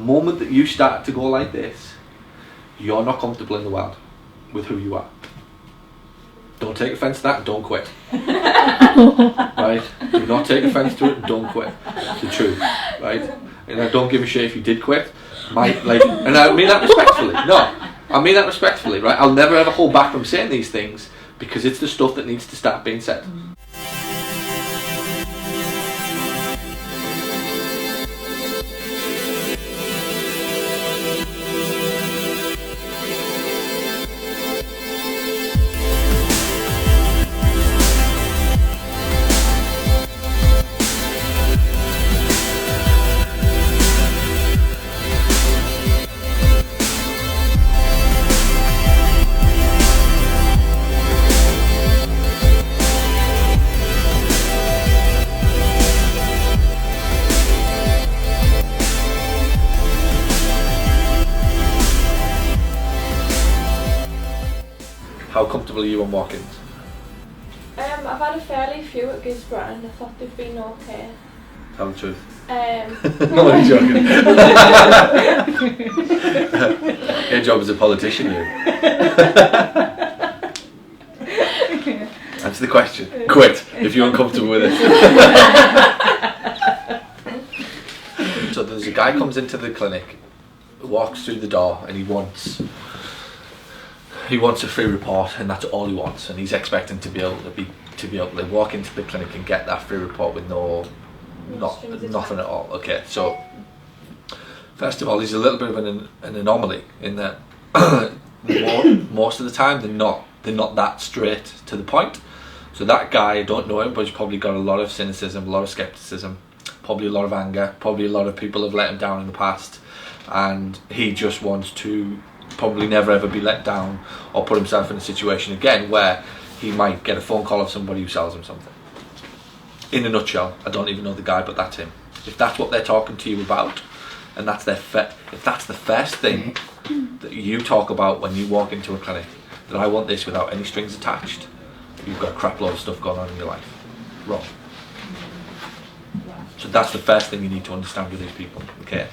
moment that you start to go like this, you're not comfortable in the world with who you are. Don't take offence to that and don't quit. Right? Do not take offence to it and don't quit. It's the truth. Right? And I don't give a shit if you did quit. And I mean that respectfully. No, I mean that respectfully, right? I'll never ever hold back from saying these things because it's the stuff that needs to start being said. How comfortable are you on walk-ins? I've had a fairly few at Gisborne and I thought they've been okay. Tell the truth. No, I'm joking. Your job as a politician, you. Answer the question. Quit if you're uncomfortable with it. So there's a guy comes into the clinic, walks through the door, and he wants a free report, and that's all he wants. And he's expecting to be able to walk into the clinic and get that free report with nothing at all. Okay, so first of all, he's a little bit of an anomaly in that most of the time they're not that straight to the point. So that guy, I don't know him, but he's probably got a lot of cynicism, a lot of skepticism, probably a lot of anger, probably a lot of people have let him down in the past, and he just wants to probably never ever be let down or put himself in a situation again where he might get a phone call of somebody who sells him something. In a nutshell, I don't even know the guy, but that's him. If that's what they're talking to you about, and that's if that's the first thing that you talk about when you walk into a clinic, that I want this without any strings attached, you've got a crap load of stuff going on in your life. Wrong. So that's the first thing you need to understand with these people. Okay.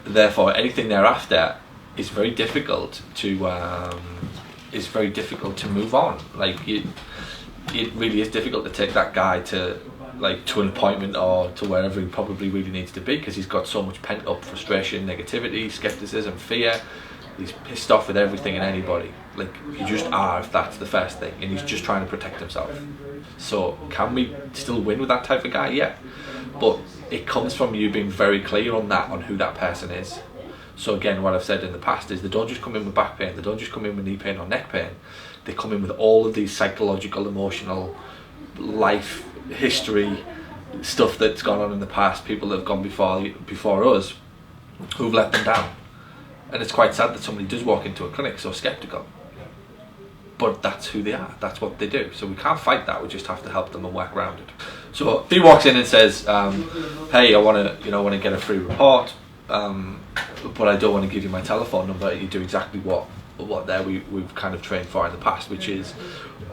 Therefore, anything thereafter is very difficult to move on. Like it really is difficult to take that guy to an appointment or to wherever he probably really needs to be, because he's got so much pent up frustration, negativity, skepticism, fear. He's pissed off with everything and anybody. Like you just are, if that's the first thing, and he's just trying to protect himself. So can we still win with that type of guy? Yeah, but it comes from you being very clear on who that person is. So again, what I've said in the past is they don't just come in with back pain, they don't just come in with knee pain or neck pain, they come in with all of these psychological, emotional, life history stuff that's gone on in the past, people that have gone before us who've let them down. And it's quite sad that somebody does walk into a clinic so skeptical, but that's who they are, that's what they do. So we can't fight that, we just have to help them and work around it. So if he walks in and says, hey, I want to get a free report, but I don't want to give you my telephone number, you do exactly what we've kind of trained for in the past, which is,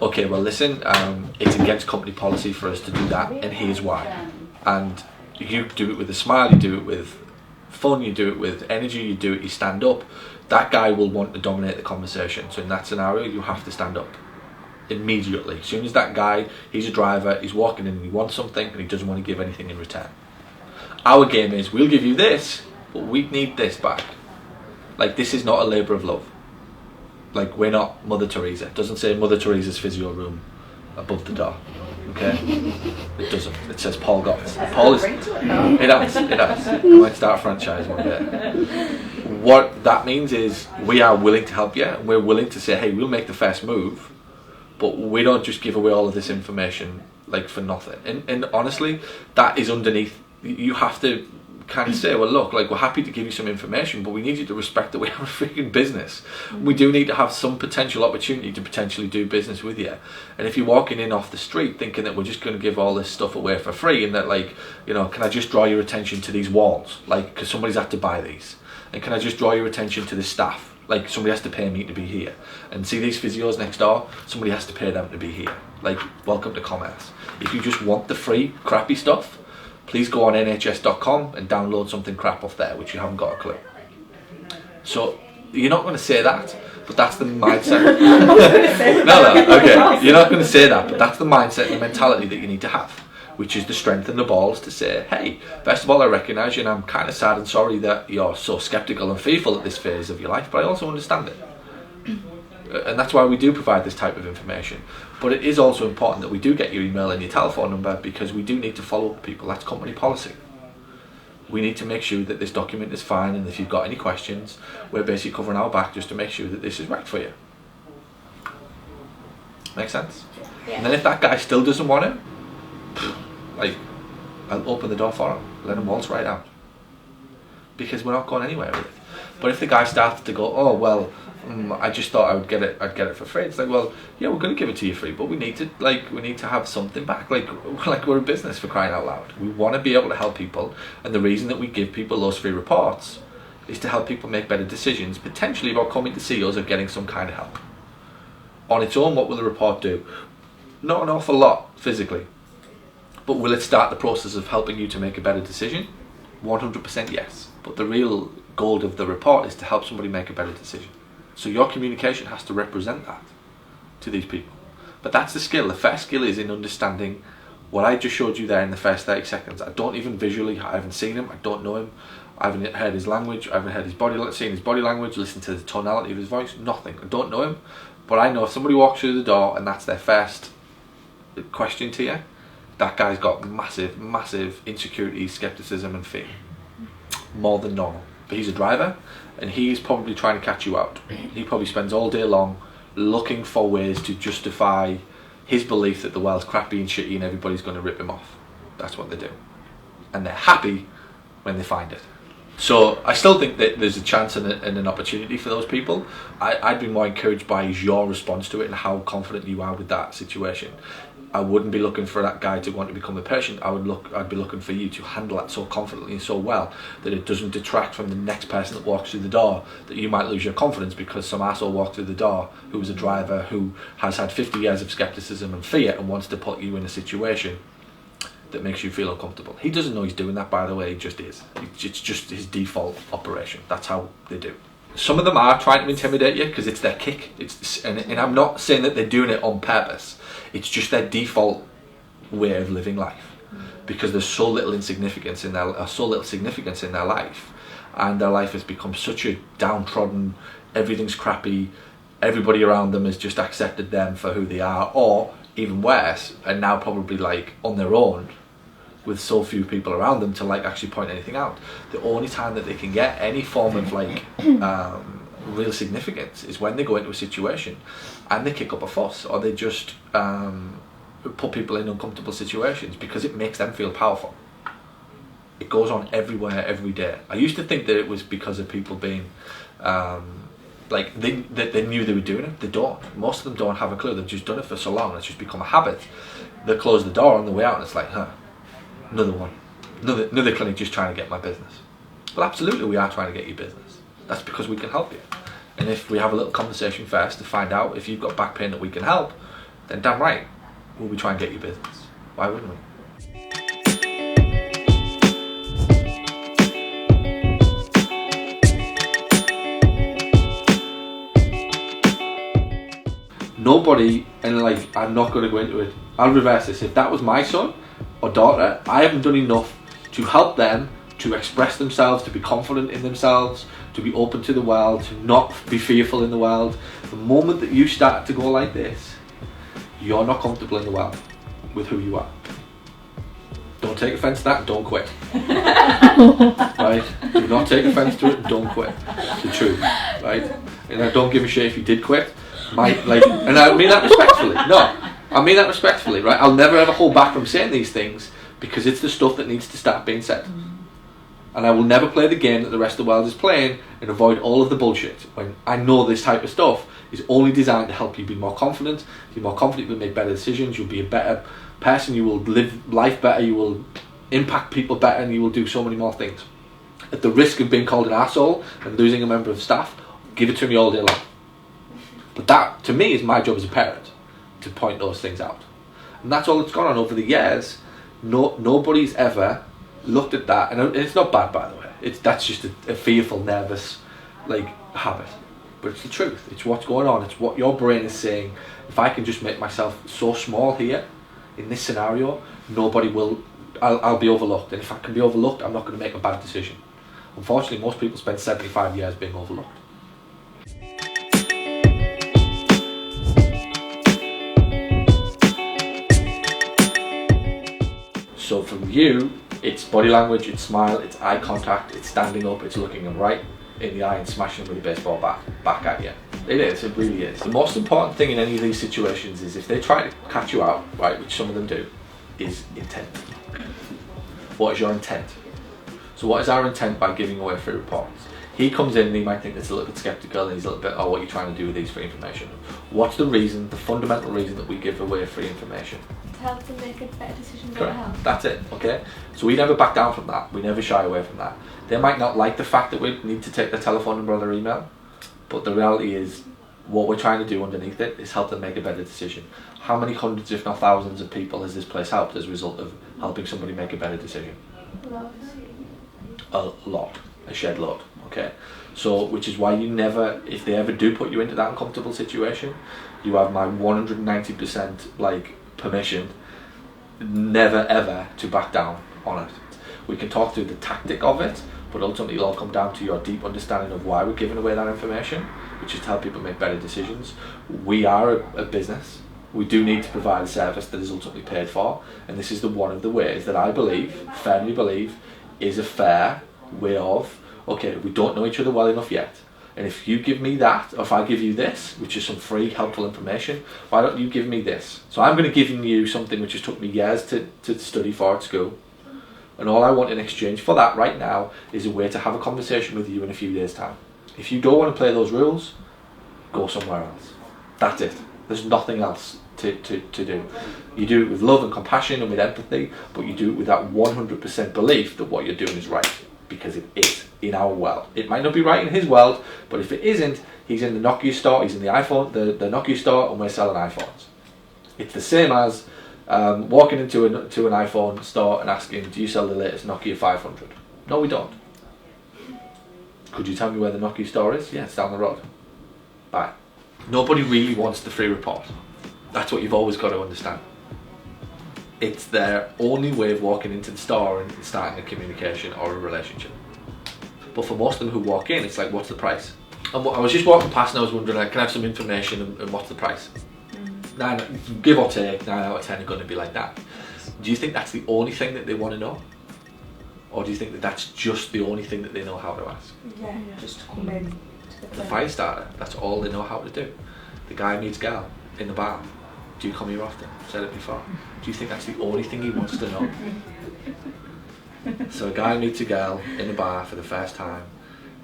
okay, well listen, it's against company policy for us to do that, and here's why. And you do it with a smile, you do it with fun, you do it with energy, you stand up. That guy will want to dominate the conversation. So in that scenario, you have to stand up immediately. As soon as that guy, he's a driver, he's walking in and he wants something and he doesn't want to give anything in return. Our game is, we'll give you this, but we need this back. Like, this is not a labour of love. Like, we're not Mother Teresa. It doesn't say Mother Teresa's Physio Room above the door. Okay? It doesn't. It says Paul Gough. Paul is... It has. I might start a franchise one day. What that means is we are willing to help you. And we're willing to say, hey, we'll make the first move, but we don't just give away all of this information like for nothing. And honestly, that is underneath. You have to kind of say, well, look, like, we're happy to give you some information, but we need you to respect that we have a freaking business. We do need to have some potential opportunity to potentially do business with you. And if you're walking in off the street thinking that we're just going to give all this stuff away for free, and that, like, you know, can I just draw your attention to these walls, like, because somebody's had to buy these, and can I just draw your attention to the staff, like, somebody has to pay me to be here, and see these physios next door, somebody has to pay them to be here. Like, welcome to commerce. If you just want the free crappy stuff, please go on nhs.com and download something crap off there, which you haven't got a clue. So you're not going to say that, but that's the mindset. No, okay, you're not going to say that, but that's the mindset and the mentality that you need to have, which is the strength and the balls to say, hey, first of all, I recognise you and I'm kind of sad and sorry that you're so sceptical and fearful at this phase of your life, but I also understand it. And that's why we do provide this type of information. But it is also important that we do get your email and your telephone number, because we do need to follow up with people. That's company policy. We need to make sure that this document is fine, and if you've got any questions, we're basically covering our back just to make sure that this is right for you. Make sense? Yeah. And then if that guy still doesn't want it, like, I'll open the door for him, let him waltz right out, because we're not going anywhere with it. But if the guy starts to go, oh well, I just thought I'd get it for free, it's like, well, yeah, we're going to give it to you free, but we need to have something back. Like we're a business, for crying out loud. We want to be able to help people, and the reason that we give people those free reports is to help people make better decisions, potentially about coming to see us or getting some kind of help. On its own, what will the report do? Not an awful lot physically, but will it start the process of helping you to make a better decision? 100% yes. But the real goal of the report is to help somebody make a better decision. So your communication has to represent that to these people. But that's the skill. The first skill is in understanding what I just showed you there in the first 30 seconds. I don't even visually, I haven't seen him, I don't know him, I haven't heard his language, I haven't heard his seen his body language, listened to the tonality of his voice, nothing. I don't know him, but I know if somebody walks through the door and that's their first question to you, that guy's got massive insecurity, skepticism and fear. More than normal. But he's a driver, and he's probably trying to catch you out. He probably spends all day long looking for ways to justify his belief that the world's crappy and shitty and everybody's going to rip him off. That's what they do. And they're happy when they find it. So I still think that there's a chance and an opportunity for those people. I'd be more encouraged by your response to it and how confident you are with that situation. I wouldn't be looking for that guy to want to become a patient. I'd be looking for you to handle that so confidently and so well that it doesn't detract from the next person that walks through the door, that you might lose your confidence because some arsehole walked through the door who was a driver who has had 50 years of skepticism and fear and wants to put you in a situation that makes you feel uncomfortable. He doesn't know he's doing that, by the way, he just is. It's just his default operation. That's how they do. Some of them are trying to intimidate you because it's their kick. And I'm not saying that they're doing it on purpose. It's just their default way of living life, because there's so little significance in their life, and their life has become such a downtrodden, everything's crappy, everybody around them has just accepted them for who they are, or even worse, are now probably like on their own with so few people around them to like actually point anything out. The only time that they can get any form of like real significance is when they go into a situation and they kick up a fuss, or they just put people in uncomfortable situations, because it makes them feel powerful. It goes on everywhere, every day. I used to think that it was because of people being like they knew they were doing it. They don't. Most of them don't have a clue. They've just done it for so long, it's just become a habit. They close the door on the way out and it's like, another one, another clinic just trying to get my business. Well, absolutely we are trying to get your business. That's because we can help you. And if we have a little conversation first to find out if you've got back pain that we can help, then damn right we'll be trying to get your business. Why wouldn't we? Nobody, and like, I'm not going to go into it, I'll reverse this. If that was my son or daughter, I haven't done enough to help them to express themselves, to be confident in themselves, to be open to the world, to not be fearful in the world. The moment that you start to go like this, you're not comfortable in the world with who you are. Don't take offence to that and don't quit. Right? Do not take offence to it and don't quit. It's the truth. Right? And I don't give a shit if you did quit. And I mean that respectfully. No, I mean that respectfully, right? I'll never ever hold back from saying these things, because it's the stuff that needs to start being said. And I will never play the game that the rest of the world is playing and avoid all of the bullshit, when I know this type of stuff is only designed to help you be more confident. If you're more confident, you'll make better decisions, you'll be a better person, you will live life better, you will impact people better, and you will do so many more things. At the risk of being called an arsehole and losing a member of staff, give it to me all day long. But that, to me, is my job as a parent, to point those things out. And that's all that's gone on over the years. Nobody's ever looked at that, and it's not bad, by the way. That's just a fearful, nervous, like, habit. But it's the truth. It's what's going on. It's what your brain is saying. If I can just make myself so small here, in this scenario, nobody will. I'll be overlooked, and if I can be overlooked, I'm not going to make a bad decision. Unfortunately, most people spend 75 years being overlooked. So for you, it's body language, it's smile, it's eye contact, it's standing up, it's looking them right in the eye and smashing with a baseball bat back at you. It is, it really is. The most important thing in any of these situations is if they try to catch you out, right, which some of them do, is intent. What is your intent? So what is our intent by giving away free reports? He comes in and he might think it's a little bit skeptical and he's a little bit, oh, what are you trying to do with these free information? What's the reason, the fundamental reason that we give away free information? To help them make a better decision for Correct. their health. That's it, okay? So we never back down from that. We never shy away from that. They might not like the fact that we need to take their telephone number or their email, but the reality is what we're trying to do underneath it is help them make a better decision. How many hundreds, if not thousands of people has this place helped as a result of helping somebody make a better decision? Lots. A lot, a shed load, okay? So, which is why you never, if they ever do put you into that uncomfortable situation, you have my 190% like permission, never ever to back down on it. We can talk through the tactic of it, but ultimately it'll all come down to your deep understanding of why we're giving away that information, which is to help people make better decisions. We are a business. We do need to provide a service that is ultimately paid for, and this is the one of the ways that I firmly believe, is a fair way of, okay, we don't know each other well enough yet, and if you give me that, or if I give you this, which is some free helpful information, why don't you give me this? So I'm going to give you something which has took me years to study for at school, and all I want in exchange for that right now is a way to have a conversation with you in a few days' time. If you don't want to play those rules, go somewhere else. That's it. There's nothing else to do. You do it with love and compassion and with empathy, but you do it with that 100% belief that what you're doing is right, because it is in our world. It might not be right in his world, but if it isn't, he's in the Nokia store, he's in the iPhone, the Nokia store, and we're selling iPhones. It's the same as walking into an iPhone store and asking, do you sell the latest Nokia 500? No, we don't. Could you tell me where the Nokia store is? Yeah, it's down the road. Bye. Nobody really wants the free report. That's what you've always got to understand. It's their only way of walking into the store and starting a communication or a relationship. But for most of them who walk in, it's like, what's the price? And I was just walking past and I was wondering, like, can I have some information and what's the price? Give or take, 9 out of 10 are going to be like that. Do you think that's the only thing that they want to know? Or do you think that that's just the only thing that they know how to ask? Yeah, just to come in. The fire starter, that's all they know how to do. The guy meets gal in the bar. Do you come here often? I've said it before. Do you think that's the only thing he wants to know? So a guy meets a girl in a bar for the first time.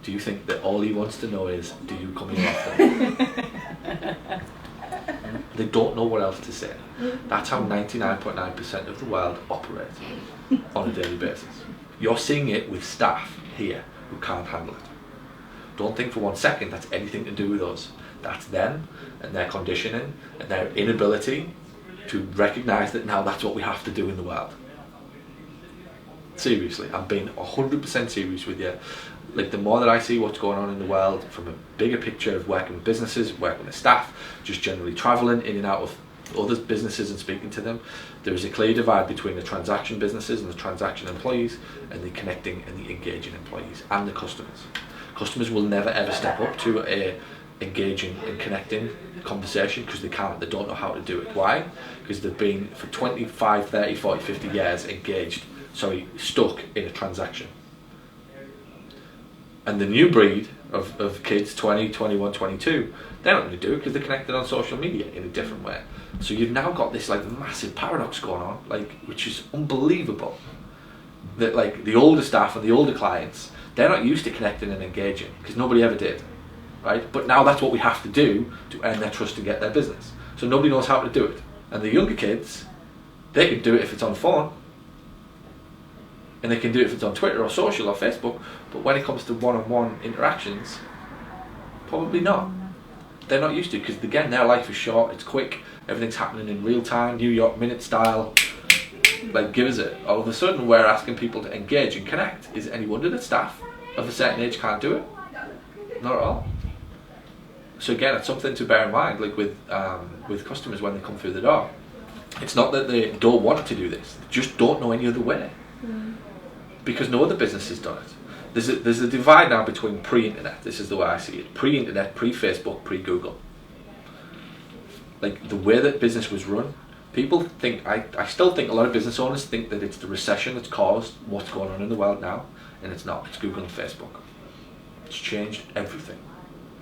Do you think that all he wants to know is, do you come here often? They don't know what else to say. That's how 99.9% of the world operate on a daily basis. You're seeing it with staff here who can't handle it. Don't think for 1 second that's anything to do with us. That's them and their conditioning and their inability to recognise that now that's what we have to do in the world. Seriously, I'm being 100% serious with you. Like, the more that I see what's going on in the world from a bigger picture of working with businesses, working with staff, just generally travelling in and out of other businesses and speaking to them, there is a clear divide between the transaction businesses and the transaction employees and the connecting and the engaging employees and the customers. Customers will never ever step up to a engaging and connecting conversation because they can't, they don't know how to do it. Why? Because they've been for 25, 30, 40, 50 years stuck in a transaction. And the new breed of kids, 20, 21, 22, they're not going to do it because they're connected on social media in a different way. So you've now got this like massive paradox going on, like, which is unbelievable. That like the older staff and the older clients, they're not used to connecting and engaging because nobody ever did, right? But now that's what we have to do to earn their trust and get their business. So nobody knows how to do it. And the younger kids, they can do it if it's on the phone, and they can do it if it's on Twitter or social or Facebook, but when it comes to one-on-one interactions, probably not. They're not used to it because, again, their life is short, it's quick, everything's happening in real time, New York minute style, Like, give us it. All of a sudden, we're asking people to engage and connect. Is it any wonder that staff of a certain age can't do it? Not at all. So again, it's something to bear in mind, like with customers when they come through the door. It's not that they don't want to do this; they just don't know any other way, because no other business has done it. There's a divide now between pre-internet. This is the way I see it: pre-internet, pre-Facebook, pre-Google. Like the way that business was run, people think. I still think a lot of business owners think that it's the recession that's caused what's going on in the world now, and it's not. It's Google and Facebook. It's changed everything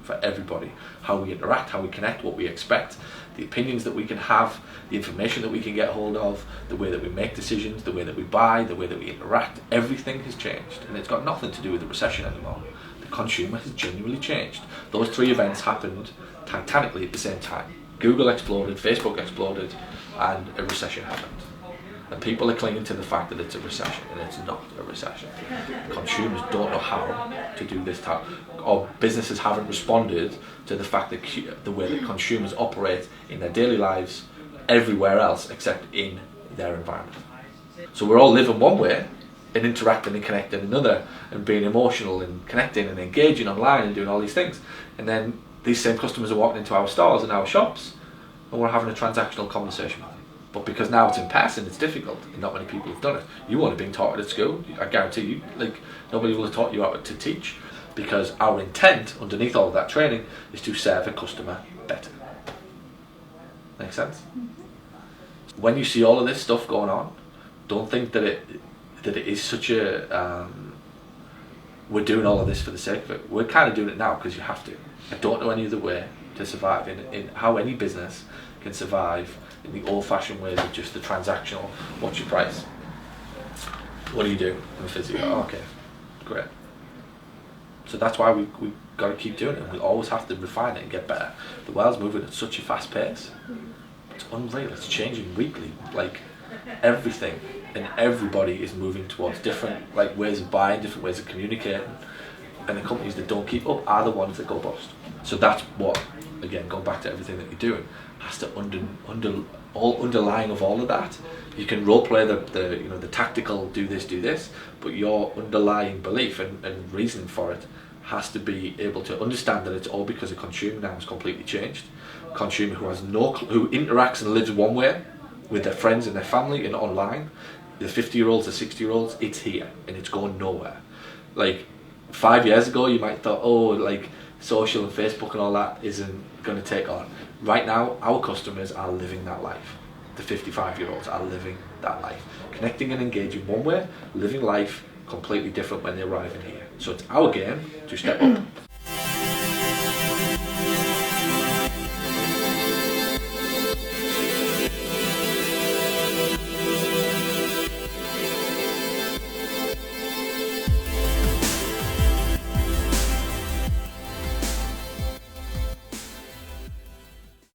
for everybody. How we interact, how we connect, what we expect, the opinions that we can have, the information that we can get hold of, the way that we make decisions, the way that we buy, the way that we interact. Everything has changed, and it's got nothing to do with the recession anymore. The consumer has genuinely changed. Those three events happened titanically at the same time. Google exploded, Facebook exploded, and a recession happened. And people are clinging to the fact that it's a recession, and it's not a recession. Consumers don't know how to do this type, or businesses haven't responded to the fact that the way that consumers operate in their daily lives everywhere else except in their environment. So we're all living one way and interacting and connecting another, and being emotional and connecting and engaging online and doing all these things. And then these same customers are walking into our stores and our shops, and we're having a transactional conversation with them. But because now it's in person, it's difficult, and not many people have done it. You won't have been taught it at school. I guarantee you, like, nobody will have taught you how to teach, because our intent underneath all of that training is to serve a customer better. Make sense? Mm-hmm. When you see all of this stuff going on, don't think that it is such a we're doing all of this for the sake of it. We're kind of doing it now because you have to. I don't know any other way to survive in how any business can survive in the old-fashioned ways of just the transactional. What's your price? What do you do? I'm a physio. Oh, okay, great. So that's why we got to keep doing it. We always have to refine it and get better. The world's moving at such a fast pace. It's unreal. It's changing weekly. Like everything and everybody is moving towards different ways of buying, different ways of communicating. And the companies that don't keep up are the ones that go bust. So that's what, again, going back to everything that you're doing, has to underlying of all of that. You can role play the tactical do this, but your underlying belief and reason for it has to be able to understand that it's all because a consumer now has completely changed. A consumer who has who interacts and lives one way with their friends and their family and online. The 50-year-olds, the 60-year-olds, it's here and it's going nowhere. Like 5 years ago, you might have thought, social and Facebook and all that isn't going to take on. Right now, our customers are living that life. The 55-year-olds are living that life. Connecting and engaging one way, living life completely different when they arrive in here. So it's our game to step up.